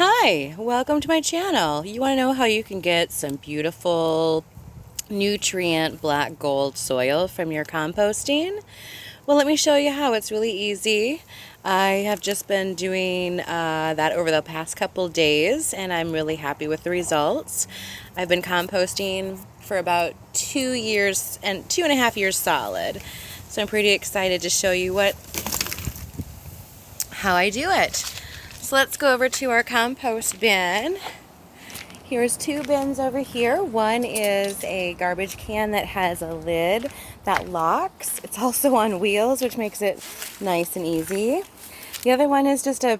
Hi, welcome to my channel. You want to know how you can get some beautiful nutrient black gold soil from your composting? Well, let me show you how. It's really easy. I have just been doing that over the past couple days, and I'm really happy with the results. I've been composting for about 2 years and 2.5 years solid, so I'm pretty excited to show you how I do it. So let's go over to our compost bin. Here's two bins over here. One is a garbage can that has a lid that locks. It's also on wheels, which makes it nice and easy. The other one is just a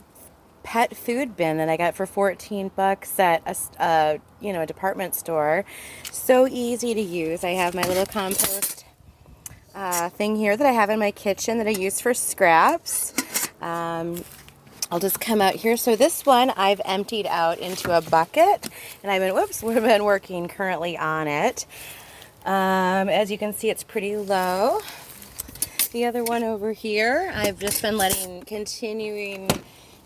pet food bin that I got for 14 bucks at a department store. So easy to use. I have my little compost thing here that I have in my kitchen that I use for scraps. I'll just come out here. So this one I've emptied out into a bucket, and we've been working currently on it. As you can see, it's pretty low. The other one over here, I've just been continuing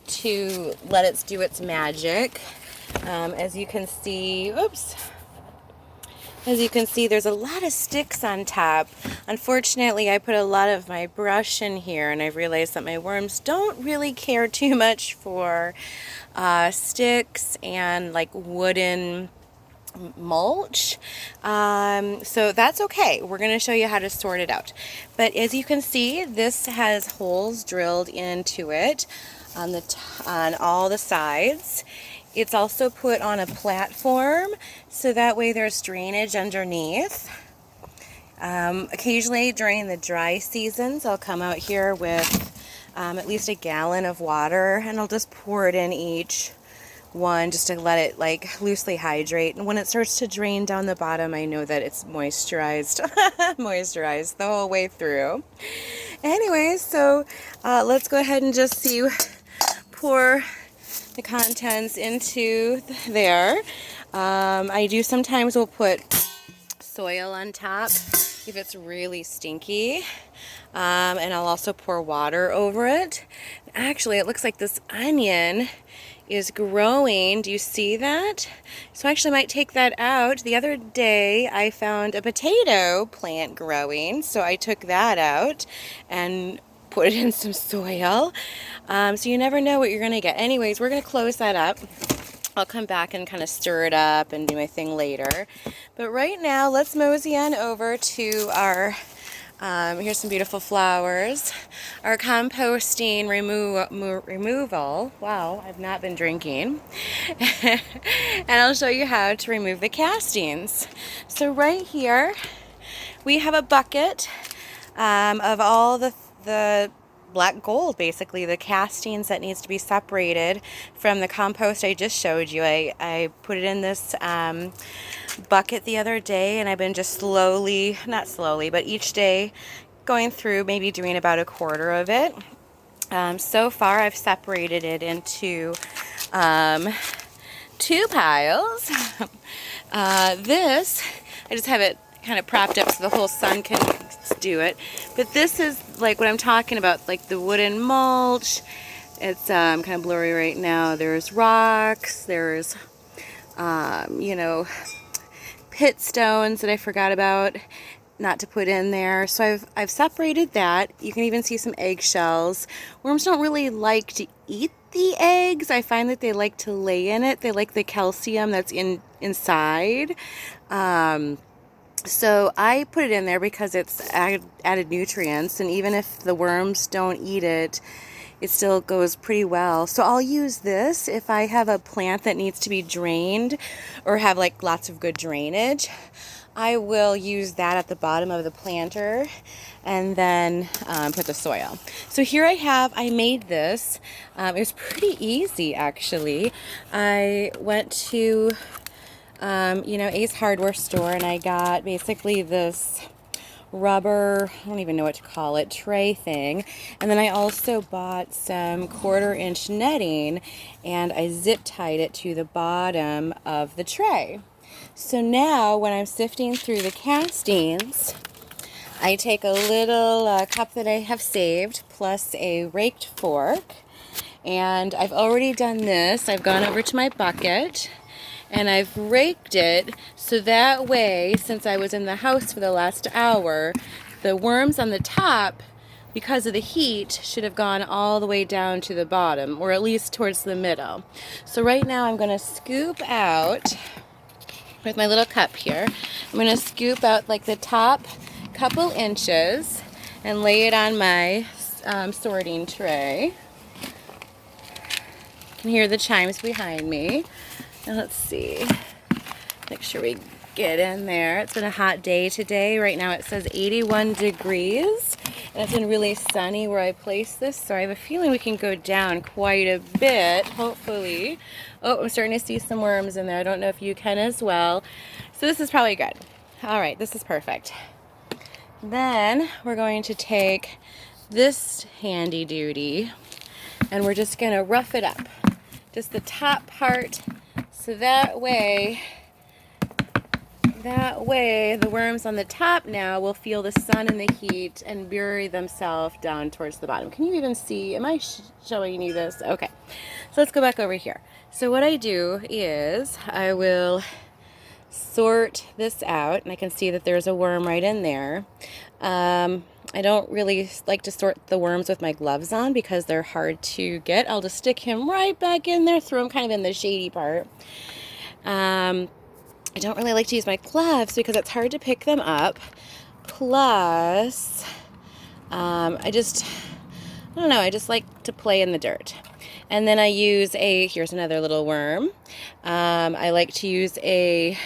to let it do its magic. As you can see, there's a lot of sticks on top. Unfortunately, I put a lot of my brush in here, and I've realized that my worms don't really care too much for sticks and like wooden mulch. So that's okay. We're going to show you how to sort it out. But as you can see, this has holes drilled into it on all the sides. It's also put on a platform, so that way there's drainage underneath. Occasionally during the dry seasons, I'll come out here with at least a gallon of water, and I'll just pour it in each one just to let it like loosely hydrate. And when it starts to drain down the bottom, I know that it's moisturized, moisturized the whole way through. Anyways, so let's go ahead and just pour the contents into there. I do sometimes will put soil on top if it's really stinky, and I'll also pour water over it. Actually, it looks like this onion is growing. Do you see that? So I actually might take that out. The other day I found a potato plant growing, so I took that out and put it in some soil. So you never know what you're going to get. Anyways, we're going to close that up. I'll come back and kind of stir it up and do my thing later. But right now, let's mosey on over to our, here's some beautiful flowers, our composting removal. Wow, I've not been drinking. And I'll show you how to remove the castings. So right here, we have a bucket of all the black gold, basically the castings that needs to be separated from the compost I just showed you. I put it in this bucket the other day, and I've been just not slowly, but each day going through, maybe doing about a quarter of it. So far I've separated it into two piles. This, I just have it kind of propped up so the whole sun can do it. But this is like what I'm talking about, like the wooden mulch. It's kind of blurry right now. There's rocks, there's pit stones that I forgot about not to put in there. So I've separated that. You can even see some eggshells. Worms don't really like to eat the eggs. I find that they like to lay in it. They like the calcium that's inside. So I put it in there because it's added nutrients, and even if the worms don't eat it, it still goes pretty well. So I'll use this if I have a plant that needs to be drained or have like lots of good drainage. I will use that at the bottom of the planter and then put the soil. So here I made this. It was pretty easy, actually. I went to Ace Hardware store, and I got basically this rubber, I don't even know what to call it, tray thing. And then I also bought some 1/4-inch netting, and I zip tied it to the bottom of the tray. So now when I'm sifting through the castings, I take a little cup that I have saved plus a raked fork, And I've already done this. I've gone over to my bucket and I've raked it so that way, since I was in the house for the last hour, the worms on the top, because of the heat, should have gone all the way down to the bottom, or at least towards the middle. So right now I'm going to scoop out with my little cup here. I'm going to scoop out like the top couple inches and lay it on my sorting tray. You can hear the chimes behind me. Now let's see. Make sure we get in there. It's been a hot day today. Right now it says 81 degrees. And it's been really sunny where I placed this, so I have a feeling we can go down quite a bit, hopefully. Oh, I'm starting to see some worms in there. I don't know if you can as well. So this is probably good. All right, this is perfect. Then we're going to take this handy duty and we're just going to rough it up. Just the top part, so that way the worms on the top now will feel the sun and the heat and bury themselves down towards the bottom. Can you even see? Am I showing you this? Okay, so let's go back over here. So what I do is I will sort this out, and I can see that there's a worm right in there. I don't really like to sort the worms with my gloves on because they're hard to get. I'll just stick him right back in there, throw him kind of in the shady part. I don't really like to use my gloves because it's hard to pick them up. Plus, I don't know, I just like to play in the dirt. And then I use here's another little worm. I like to use a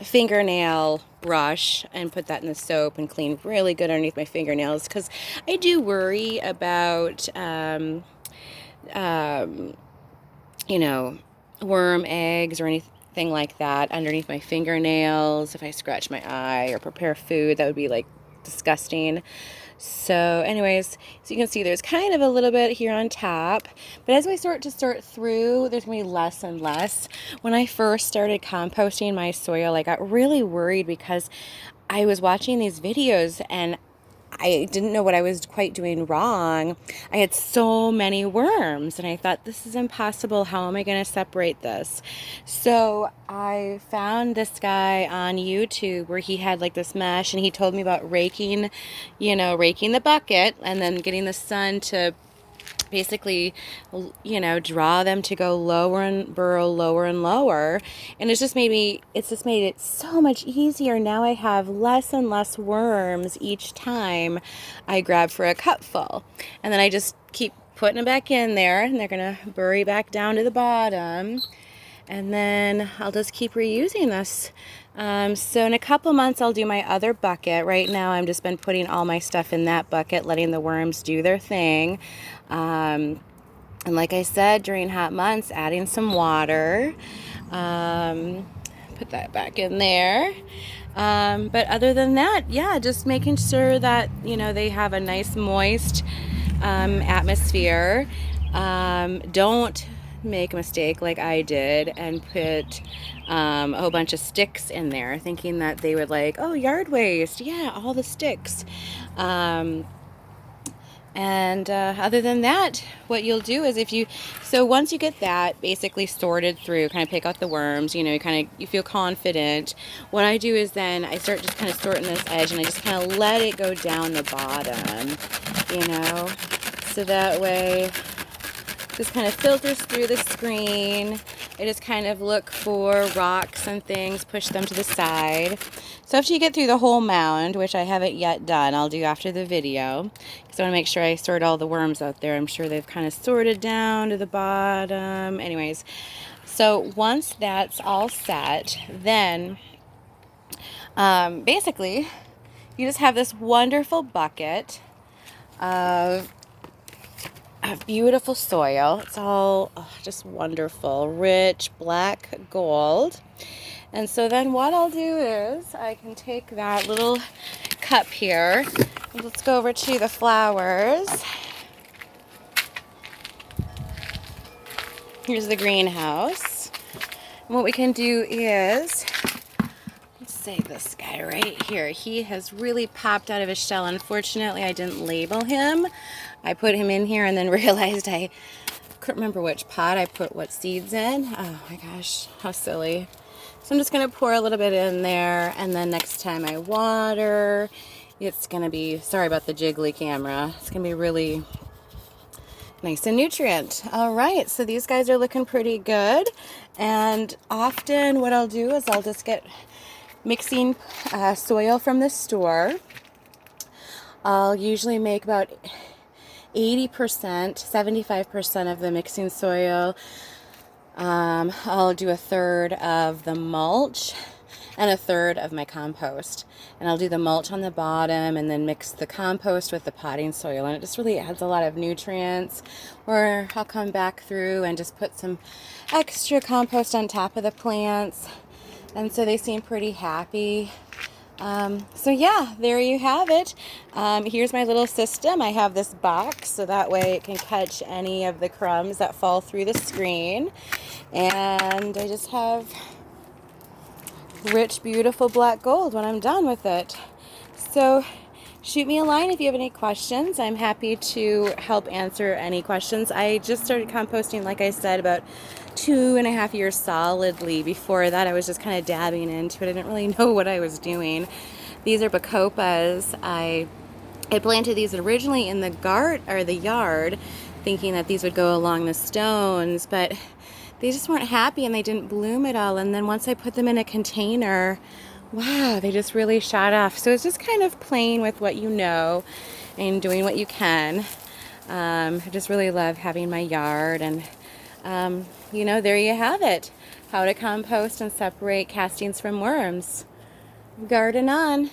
fingernail brush and put that in the soap and clean really good underneath my fingernails, because I do worry about, you know, worm eggs or anything like that underneath my fingernails. If I scratch my eye or prepare food, that would be like disgusting. So anyways, so you can see there's kind of a little bit here on top, but as we start to sort through, there's going to be less and less. When I first started composting my soil, I got really worried because I was watching these videos and I didn't know what I was quite doing wrong. I had so many worms and I thought, this is impossible. How am I going to separate this? So I found this guy on YouTube where he had like this mesh, and he told me about raking the bucket and then getting the sun to basically, draw them to go lower and burrow lower and lower. And it's just made it so much easier. Now I have less and less worms each time I grab for a cupful. And then I just keep putting them back in there, and they're going to bury back down to the bottom. And then I'll just keep reusing this. So in a couple months, I'll do my other bucket. Right now, I've just been putting all my stuff in that bucket, letting the worms do their thing. And like I said, during hot months, adding some water. Put that back in there. But other than that, yeah, just making sure that, they have a nice moist atmosphere. Don't make a mistake like I did and put a whole bunch of sticks in there thinking that they would yard waste, yeah, all the sticks. And other than that, what you'll do is once you get that basically sorted through, kind of pick out the worms, you feel confident. What I do is then I start just kind of sorting this edge, and I just kind of let it go down the bottom, so that way just kind of filters through the screen. I just kind of look for rocks and things, push them to the side. So after you get through the whole mound, which I haven't yet done, I'll do after the video, because I want to make sure I sort all the worms out there. I'm sure they've kind of sorted down to the bottom. Anyways, so once that's all set, then basically you just have this wonderful bucket of beautiful soil. It's all just wonderful, rich black gold. And so then what I'll do is I can take that little cup here, and let's go over to the flowers. Here's the greenhouse. And what we can do is, let's say this guy right here. He has really popped out of his shell. Unfortunately, I didn't label him. I put him in here and then realized I couldn't remember which pot I put what seeds in. Oh my gosh, how silly. So I'm just going to pour a little bit in there, and then next time I water, it's going to be, sorry about the jiggly camera, it's going to be really nice and nutrient. All right, so these guys are looking pretty good. And often what I'll do is I'll just get mixing soil from the store. I'll usually make about 80%, 75% of the mixing soil. I'll do a third of the mulch and a third of my compost. And I'll do the mulch on the bottom and then mix the compost with the potting soil. And it just really adds a lot of nutrients. Or I'll come back through and just put some extra compost on top of the plants. And so they seem pretty happy. So yeah, there you have it. Here's my little system. I have this box so that way it can catch any of the crumbs that fall through the screen. And I just have rich, beautiful black gold when I'm done with it. So shoot me a line if you have any questions. I'm happy to help answer any questions. I just started composting, like I said, about 2.5 years solidly. Before that, I was just kind of dabbing into it. I didn't really know what I was doing. These are Bacopas. I planted these originally in the yard, thinking that these would go along the stones, but they just weren't happy and they didn't bloom at all. And then once I put them in a container, wow, they just really shot off. So it's just kind of playing with what you know and doing what you can. I just really love having my yard, and there you have it. How to compost and separate castings from worms. Garden on.